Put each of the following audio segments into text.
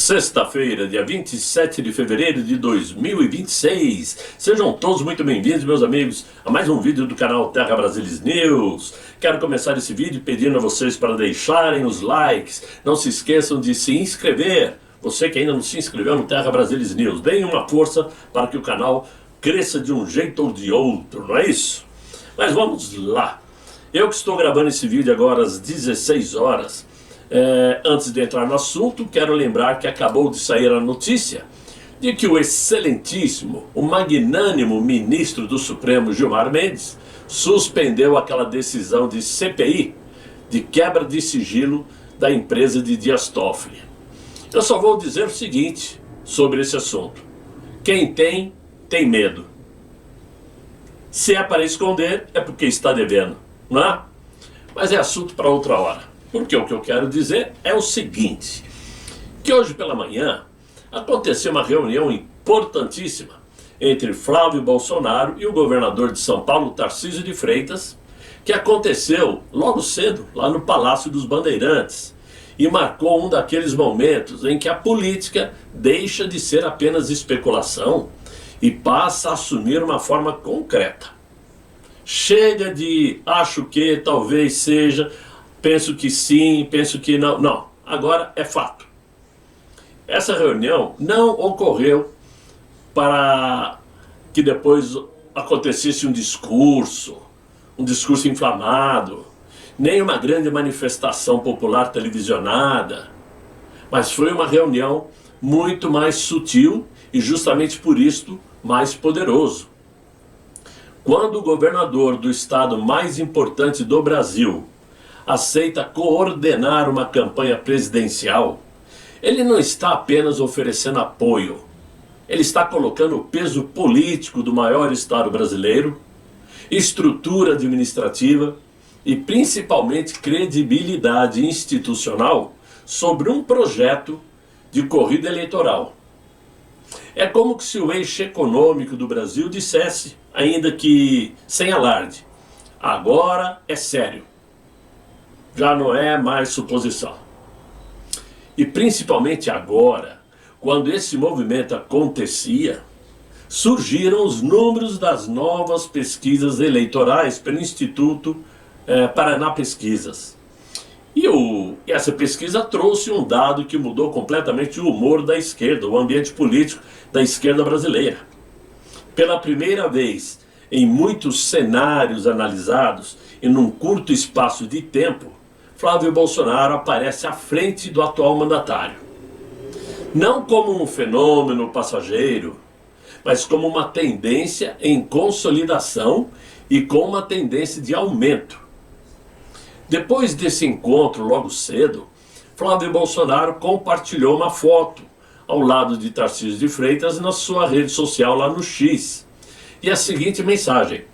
Sexta-feira, dia 27 de fevereiro de 2026. Sejam todos muito bem-vindos, meus amigos, a mais um vídeo do canal Terra Brasilis News. Quero começar esse vídeo pedindo a vocês para deixarem os likes. Não se esqueçam de se inscrever. Você que ainda não se inscreveu no Terra Brasilis News, deem uma força para que o canal cresça de um jeito ou de outro, não é isso? Mas vamos lá. Eu que estou gravando esse vídeo agora às 16 horas. Antes de entrar no assunto, quero lembrar que acabou de sair a notícia de que o excelentíssimo, o magnânimo ministro do Supremo Gilmar Mendes suspendeu aquela decisão de CPI, de quebra de sigilo da empresa de Dias Toffoli. Eu só vou dizer o seguinte sobre esse assunto: quem tem medo. Se é para esconder, é porque está devendo, não é? Mas é assunto para outra hora. Porque o que eu quero dizer é o seguinte, que hoje pela manhã aconteceu uma reunião importantíssima entre Flávio Bolsonaro e o governador de São Paulo, Tarcísio de Freitas, que aconteceu logo cedo, lá no Palácio dos Bandeirantes, e marcou um daqueles momentos em que a política deixa de ser apenas especulação e passa a assumir uma forma concreta. Chega de acho que, talvez seja, penso que sim, penso que não. Não, agora é fato. Essa reunião não ocorreu para que depois acontecesse um discurso inflamado, nem uma grande manifestação popular televisionada, mas foi uma reunião muito mais sutil e justamente por isso mais poderoso. Quando o governador do estado mais importante do Brasil aceita coordenar uma campanha presidencial, ele não está apenas oferecendo apoio, ele está colocando o peso político do maior estado brasileiro, estrutura administrativa e principalmente credibilidade institucional sobre um projeto de corrida eleitoral. É como se o eixo econômico do Brasil dissesse, ainda que sem alarde: agora é sério. Já não é mais suposição. E principalmente agora, quando esse movimento acontecia, surgiram os números das novas pesquisas eleitorais pelo Instituto Paraná Pesquisas. E essa pesquisa trouxe um dado que mudou completamente o humor da esquerda, o ambiente político da esquerda brasileira. Pela primeira vez em muitos cenários analisados e num curto espaço de tempo, Flávio Bolsonaro aparece à frente do atual mandatário. Não como um fenômeno passageiro, mas como uma tendência em consolidação e com uma tendência de aumento. Depois desse encontro, logo cedo, Flávio Bolsonaro compartilhou uma foto ao lado de Tarcísio de Freitas na sua rede social lá no X. E a seguinte mensagem: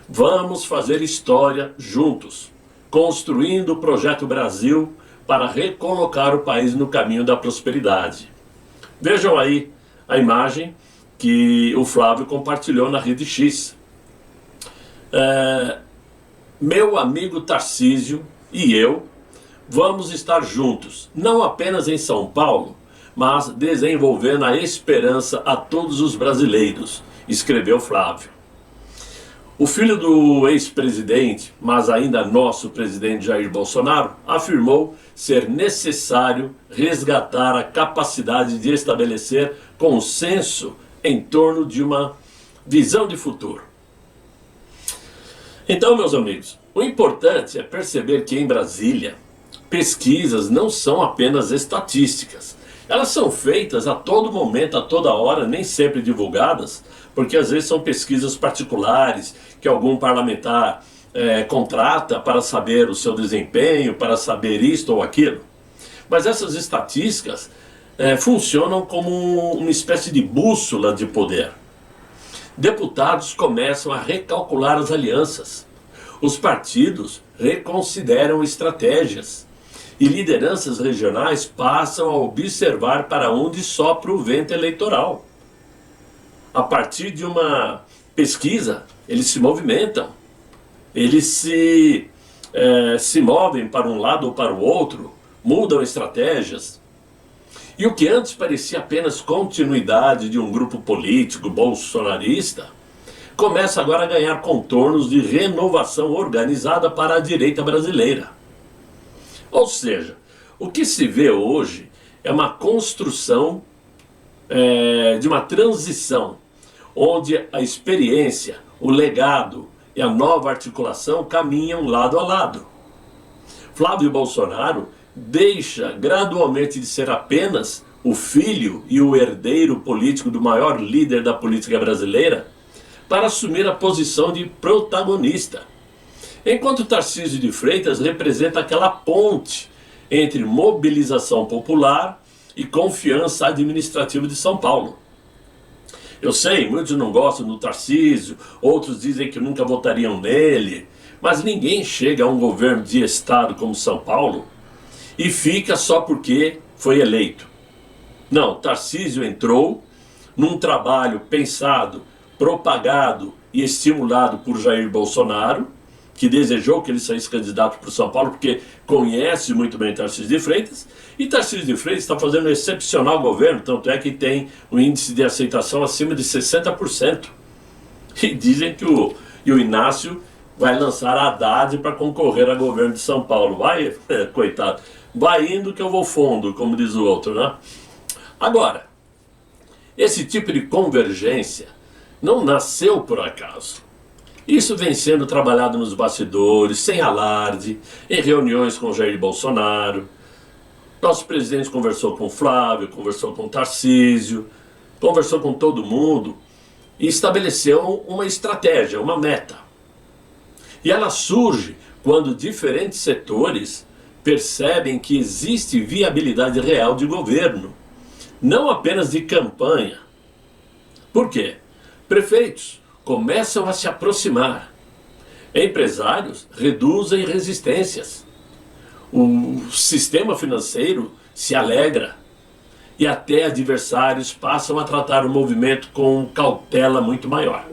vamos fazer história juntos, construindo o Projeto Brasil para recolocar o país no caminho da prosperidade. Vejam aí a imagem que o Flávio compartilhou na rede X. Meu amigo Tarcísio e eu vamos estar juntos, não apenas em São Paulo, mas desenvolvendo a esperança a todos os brasileiros, escreveu Flávio. O filho do ex-presidente, mas ainda nosso presidente Jair Bolsonaro, afirmou ser necessário resgatar a capacidade de estabelecer consenso em torno de uma visão de futuro. Então, meus amigos, o importante é perceber que em Brasília, pesquisas não são apenas estatísticas. Elas são feitas a todo momento, a toda hora, nem sempre divulgadas, porque às vezes são pesquisas particulares que algum parlamentar contrata para saber o seu desempenho, para saber isto ou aquilo. Mas essas estatísticas funcionam como uma espécie de bússola de poder. Deputados começam a recalcular as alianças. Os partidos reconsideram estratégias. E lideranças regionais passam a observar para onde sopra o vento eleitoral. A partir de uma pesquisa, eles se movimentam, eles se movem para um lado ou para o outro, mudam estratégias. E o que antes parecia apenas continuidade de um grupo político bolsonarista, começa agora a ganhar contornos de renovação organizada para a direita brasileira. Ou seja, o que se vê hoje é uma construção de uma transição, onde a experiência, o legado e a nova articulação caminham lado a lado. Flávio Bolsonaro deixa gradualmente de ser apenas o filho e o herdeiro político do maior líder da política brasileira para assumir a posição de protagonista, enquanto Tarcísio de Freitas representa aquela ponte entre mobilização popular e confiança administrativa de São Paulo. Eu sei, muitos não gostam do Tarcísio, outros dizem que nunca votariam nele, mas ninguém chega a um governo de estado como São Paulo e fica só porque foi eleito. Não, Tarcísio entrou num trabalho pensado, propagado e estimulado por Jair Bolsonaro, que desejou que ele saísse candidato para o São Paulo, porque conhece muito bem Tarcísio de Freitas, e Tarcísio de Freitas está fazendo um excepcional governo, tanto é que tem um índice de aceitação acima de 60%. E dizem que o Inácio vai lançar a Haddad para concorrer a governo de São Paulo. Vai, coitado, vai indo que eu vou fundo, como diz o outro, né? Agora, esse tipo de convergência não nasceu por acaso. Isso vem sendo trabalhado nos bastidores, sem alarde, em reuniões com Jair Bolsonaro. Nosso presidente conversou com Flávio, conversou com Tarcísio, conversou com todo mundo e estabeleceu uma estratégia, uma meta. E ela surge quando diferentes setores percebem que existe viabilidade real de governo, não apenas de campanha. Por quê? Prefeitos começam a se aproximar. Empresários reduzem resistências. O sistema financeiro se alegra. E até adversários passam a tratar o movimento com cautela muito maior.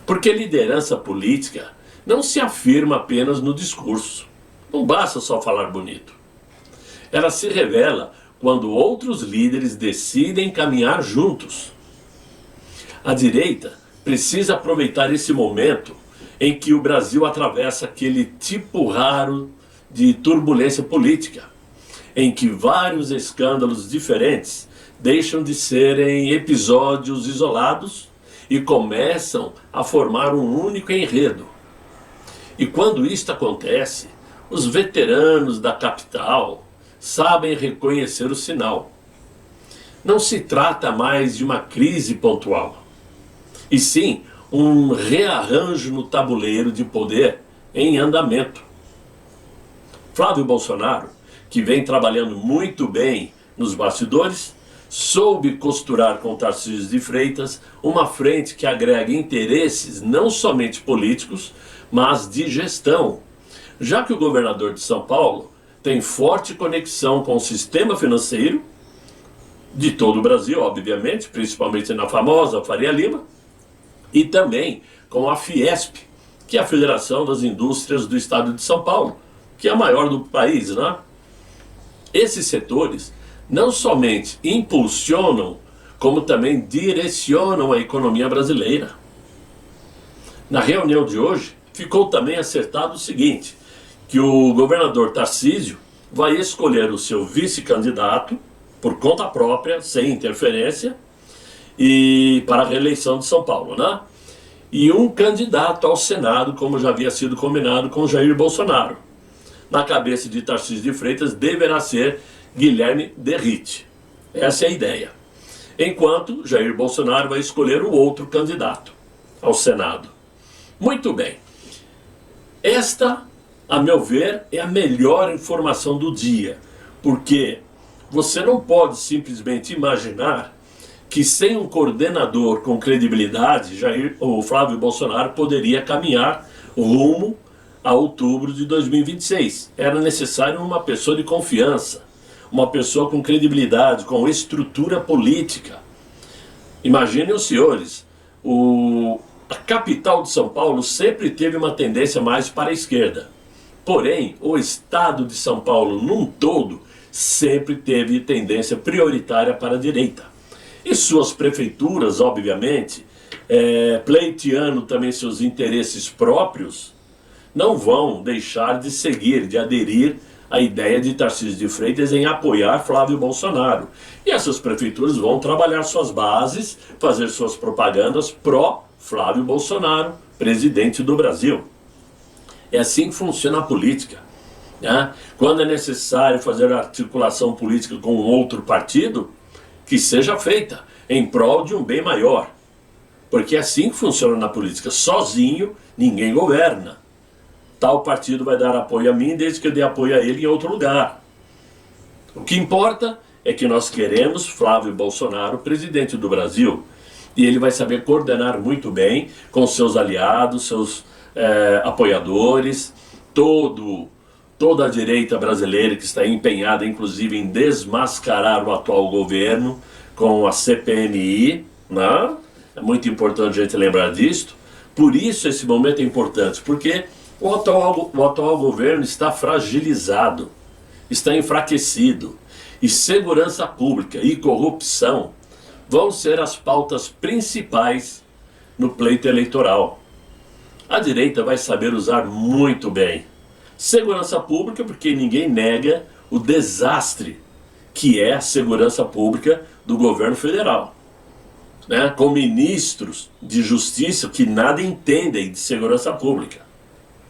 Porque liderança política não se afirma apenas no discurso. Não basta só falar bonito. Ela se revela quando outros líderes decidem caminhar juntos. A direita precisa aproveitar esse momento em que o Brasil atravessa aquele tipo raro de turbulência política, em que vários escândalos diferentes deixam de serem episódios isolados e começam a formar um único enredo. E quando isto acontece, os veteranos da capital sabem reconhecer o sinal. Não se trata mais de uma crise pontual, e sim um rearranjo no tabuleiro de poder em andamento. Flávio Bolsonaro, que vem trabalhando muito bem nos bastidores, soube costurar com Tarcísio de Freitas uma frente que agrega interesses não somente políticos, mas de gestão, já que o governador de São Paulo tem forte conexão com o sistema financeiro de todo o Brasil, obviamente, principalmente na famosa Faria Lima, e também com a Fiesp, que é a Federação das Indústrias do Estado de São Paulo, que é a maior do país, né? Esses setores não somente impulsionam, como também direcionam a economia brasileira. Na reunião de hoje, ficou também acertado o seguinte, que o governador Tarcísio vai escolher o seu vice-candidato por conta própria, sem interferência, e para a reeleição de São Paulo, né? E um candidato ao Senado, como já havia sido combinado com Jair Bolsonaro. Na cabeça de Tarcísio de Freitas deverá ser Guilherme Derrite. Essa é a ideia. Enquanto Jair Bolsonaro vai escolher o outro candidato ao Senado. Muito bem. Esta, a meu ver, é a melhor informação do dia, porque você não pode simplesmente imaginar que sem um coordenador com credibilidade, o Flávio Bolsonaro poderia caminhar rumo a outubro de 2026. Era necessário uma pessoa de confiança, uma pessoa com credibilidade, com estrutura política. Imaginem os senhores, a capital de São Paulo sempre teve uma tendência mais para a esquerda. Porém, o estado de São Paulo num todo sempre teve tendência prioritária para a direita. E suas prefeituras, obviamente, pleiteando também seus interesses próprios, não vão deixar de seguir, de aderir à ideia de Tarcísio de Freitas em apoiar Flávio Bolsonaro. E essas prefeituras vão trabalhar suas bases, fazer suas propagandas pró-Flávio Bolsonaro, presidente do Brasil. É assim que funciona a política, né? Quando é necessário fazer articulação política com outro partido, que seja feita em prol de um bem maior. Porque é assim que funciona na política. Sozinho, ninguém governa. Tal partido vai dar apoio a mim desde que eu dê apoio a ele em outro lugar. O que importa é que nós queremos Flávio Bolsonaro presidente do Brasil. E ele vai saber coordenar muito bem com seus aliados, seus apoiadores, toda a direita brasileira que está empenhada, inclusive, em desmascarar o atual governo com a CPMI, né? É muito importante a gente lembrar disto. Por isso esse momento é importante, porque o atual governo está fragilizado, está enfraquecido, e segurança pública e corrupção vão ser as pautas principais no pleito eleitoral. A direita vai saber usar muito bem segurança pública, porque ninguém nega o desastre que é a segurança pública do governo federal, né? Com ministros de justiça que nada entendem de segurança pública.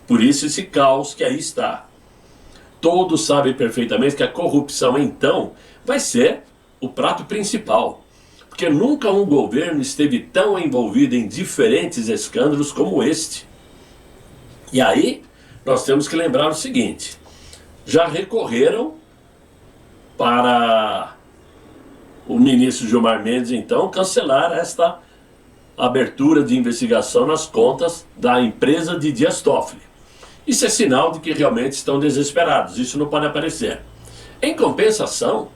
Por isso esse caos que aí está. Todos sabem perfeitamente que a corrupção, então, vai ser o prato principal. Porque nunca um governo esteve tão envolvido em diferentes escândalos como este. E aí, nós temos que lembrar o seguinte: já recorreram para o ministro Gilmar Mendes, então, cancelar esta abertura de investigação nas contas da empresa de Dias Toffoli. Isso é sinal de que realmente estão desesperados, isso não pode aparecer. Em compensação,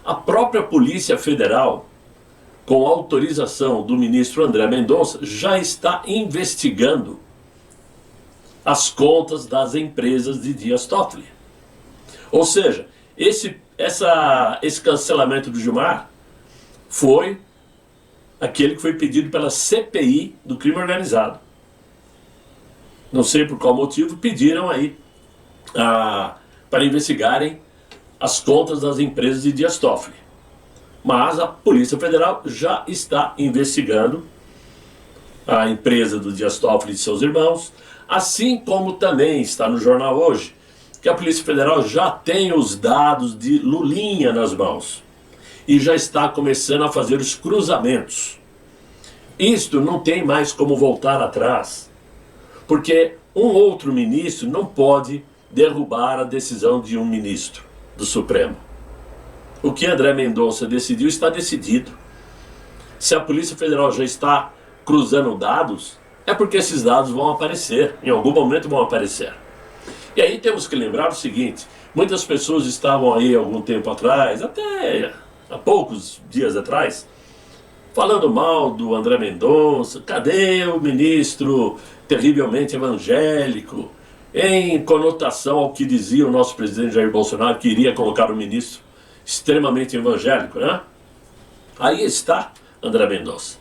a própria Polícia Federal, com autorização do ministro André Mendonça, já está investigando as contas das empresas de Dias Toffoli. Ou seja, esse cancelamento do Gilmar foi aquele que foi pedido pela CPI do crime organizado. Não sei por qual motivo pediram aí para investigarem as contas das empresas de Dias Toffoli. Mas a Polícia Federal já está investigando a empresa do Dias Toffoli e de seus irmãos, assim como também está no jornal hoje que a Polícia Federal já tem os dados de Lulinha nas mãos e já está começando a fazer os cruzamentos. Isto não tem mais como voltar atrás, porque um outro ministro não pode derrubar a decisão de um ministro do Supremo. O que André Mendonça decidiu está decidido. Se a Polícia Federal já está cruzando dados, é porque esses dados vão aparecer, em algum momento vão aparecer. E aí temos que lembrar o seguinte: muitas pessoas estavam aí algum tempo atrás, até há poucos dias atrás, falando mal do André Mendonça. Cadê o ministro terrivelmente evangélico? Em conotação ao que dizia o nosso presidente Jair Bolsonaro, que iria colocar um ministro extremamente evangélico, né? Aí está André Mendonça.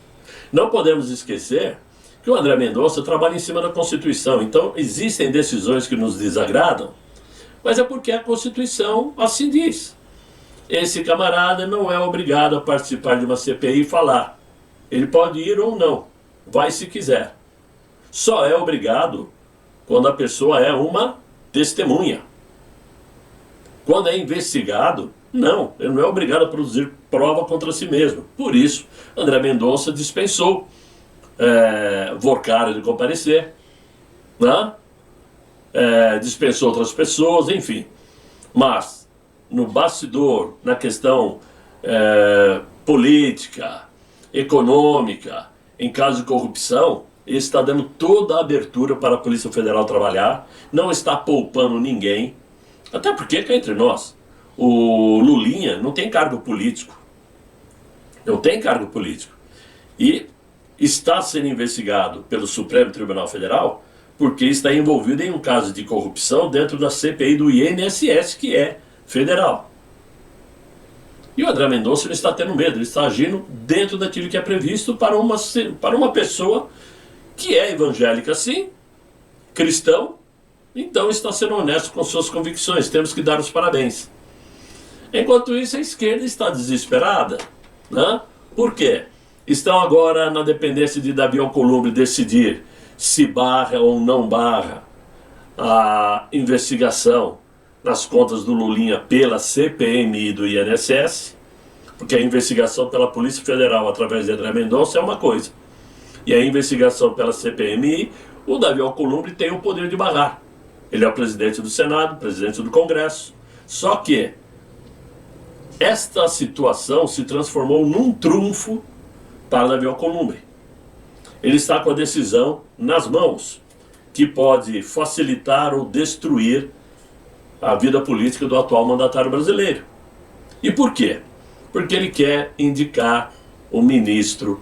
Não podemos esquecer que o André Mendonça trabalha em cima da Constituição. Então existem decisões que nos desagradam, mas é porque a Constituição assim diz. Esse camarada não é obrigado a participar de uma CPI e falar. Ele pode ir ou não, vai se quiser. Só é obrigado quando a pessoa é uma testemunha. Quando é investigado, não, ele não é obrigado a produzir prova contra si mesmo. Por isso, André Mendonça dispensou Vorcara de comparecer, né? Dispensou outras pessoas, enfim. Mas, no bastidor, na questão política, econômica, em caso de corrupção, ele está dando toda a abertura para a Polícia Federal trabalhar, não está poupando ninguém, até porque, cá entre nós, o Lulinha não tem cargo político. Não tem cargo político. E está sendo investigado pelo Supremo Tribunal Federal porque está envolvido em um caso de corrupção dentro da CPI do INSS, que é federal. E o André Mendonça não está tendo medo, ele está agindo dentro daquilo que é previsto para uma pessoa que é evangélica sim, cristão, então está sendo honesto com suas convicções. Temos que dar os parabéns. Enquanto isso, a esquerda está desesperada, né? Por quê? Estão agora na dependência de Davi Alcolumbre decidir se barra ou não barra a investigação nas contas do Lulinha pela CPMI do INSS, porque a investigação pela Polícia Federal através de André Mendonça é uma coisa, e a investigação pela CPMI, o Davi Alcolumbre tem o poder de barrar. Ele é o presidente do Senado, presidente do Congresso. Só que esta situação se transformou num trunfo para Davi Alcolumbre. Ele está com a decisão nas mãos, que pode facilitar ou destruir a vida política do atual mandatário brasileiro. E por quê? Porque ele quer indicar o ministro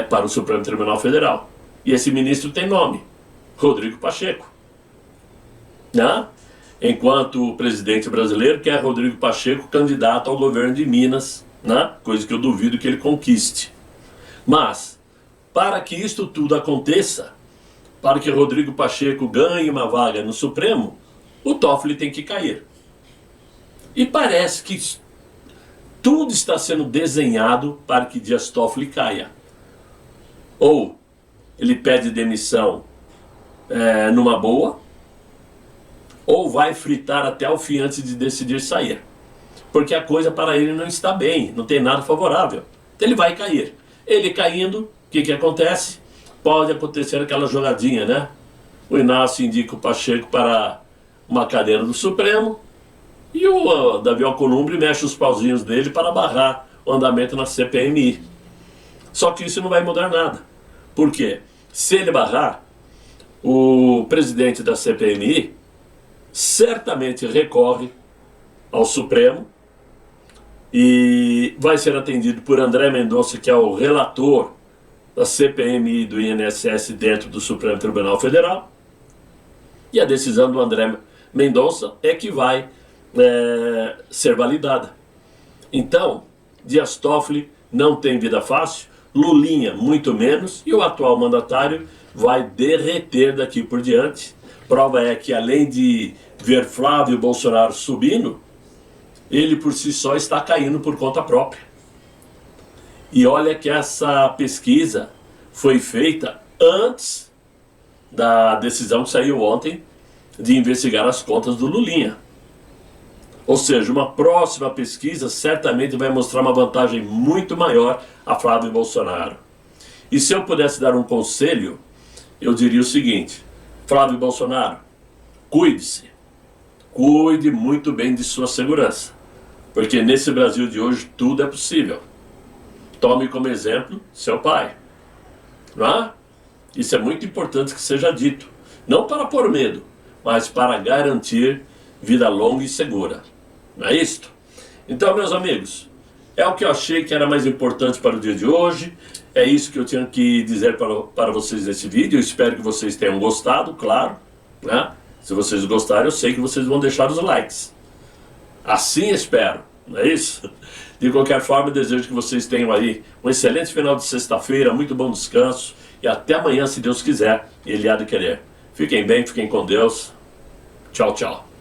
para o Supremo Tribunal Federal. E esse ministro tem nome, Rodrigo Pacheco. Né? Enquanto o presidente brasileiro quer Rodrigo Pacheco candidato ao governo de Minas, né? Coisa que eu duvido que ele conquiste. Mas, para que isto tudo aconteça, para que Rodrigo Pacheco ganhe uma vaga no Supremo, o Toffoli tem que cair. E parece que tudo está sendo desenhado para que Dias Toffoli caia. Ou ele pede demissão numa boa, ou vai fritar até o fim antes de decidir sair. Porque a coisa para ele não está bem, não tem nada favorável. Então ele vai cair. Ele caindo, o que acontece? Pode acontecer aquela jogadinha, né? O Inácio indica o Pacheco para uma cadeira do Supremo e o Davi Alcolumbre mexe os pauzinhos dele para barrar o andamento na CPMI. Só que isso não vai mudar nada. Por quê? Se ele barrar, o presidente da CPMI certamente recorre ao Supremo e vai ser atendido por André Mendonça, que é o relator da CPMI do INSS dentro do Supremo Tribunal Federal, e a decisão do André Mendonça é que vai ser validada. Então, Dias Toffoli não tem vida fácil, Lulinha muito menos, e o atual mandatário vai derreter daqui por diante. Prova é que, além de ver Flávio Bolsonaro subindo, ele por si só está caindo por conta própria. E olha que essa pesquisa foi feita antes da decisão que saiu ontem de investigar as contas do Lulinha. Ou seja, uma próxima pesquisa certamente vai mostrar uma vantagem muito maior a Flávio Bolsonaro. E se eu pudesse dar um conselho, eu diria o seguinte: Flávio Bolsonaro, cuide-se. Cuide muito bem de sua segurança. Porque nesse Brasil de hoje tudo é possível. Tome como exemplo seu pai. Não é? Isso é muito importante que seja dito. Não para pôr medo, mas para garantir vida longa e segura. Não é isto? Então, meus amigos, é o que eu achei que era mais importante para o dia de hoje. É isso que eu tinha que dizer para vocês nesse vídeo. Eu espero que vocês tenham gostado, claro, né? Se vocês gostarem, eu sei que vocês vão deixar os likes. Assim espero, não é isso? De qualquer forma, eu desejo que vocês tenham aí um excelente final de sexta-feira, muito bom descanso, e até amanhã, se Deus quiser, e Ele há de querer. Fiquem bem, fiquem com Deus. Tchau, tchau.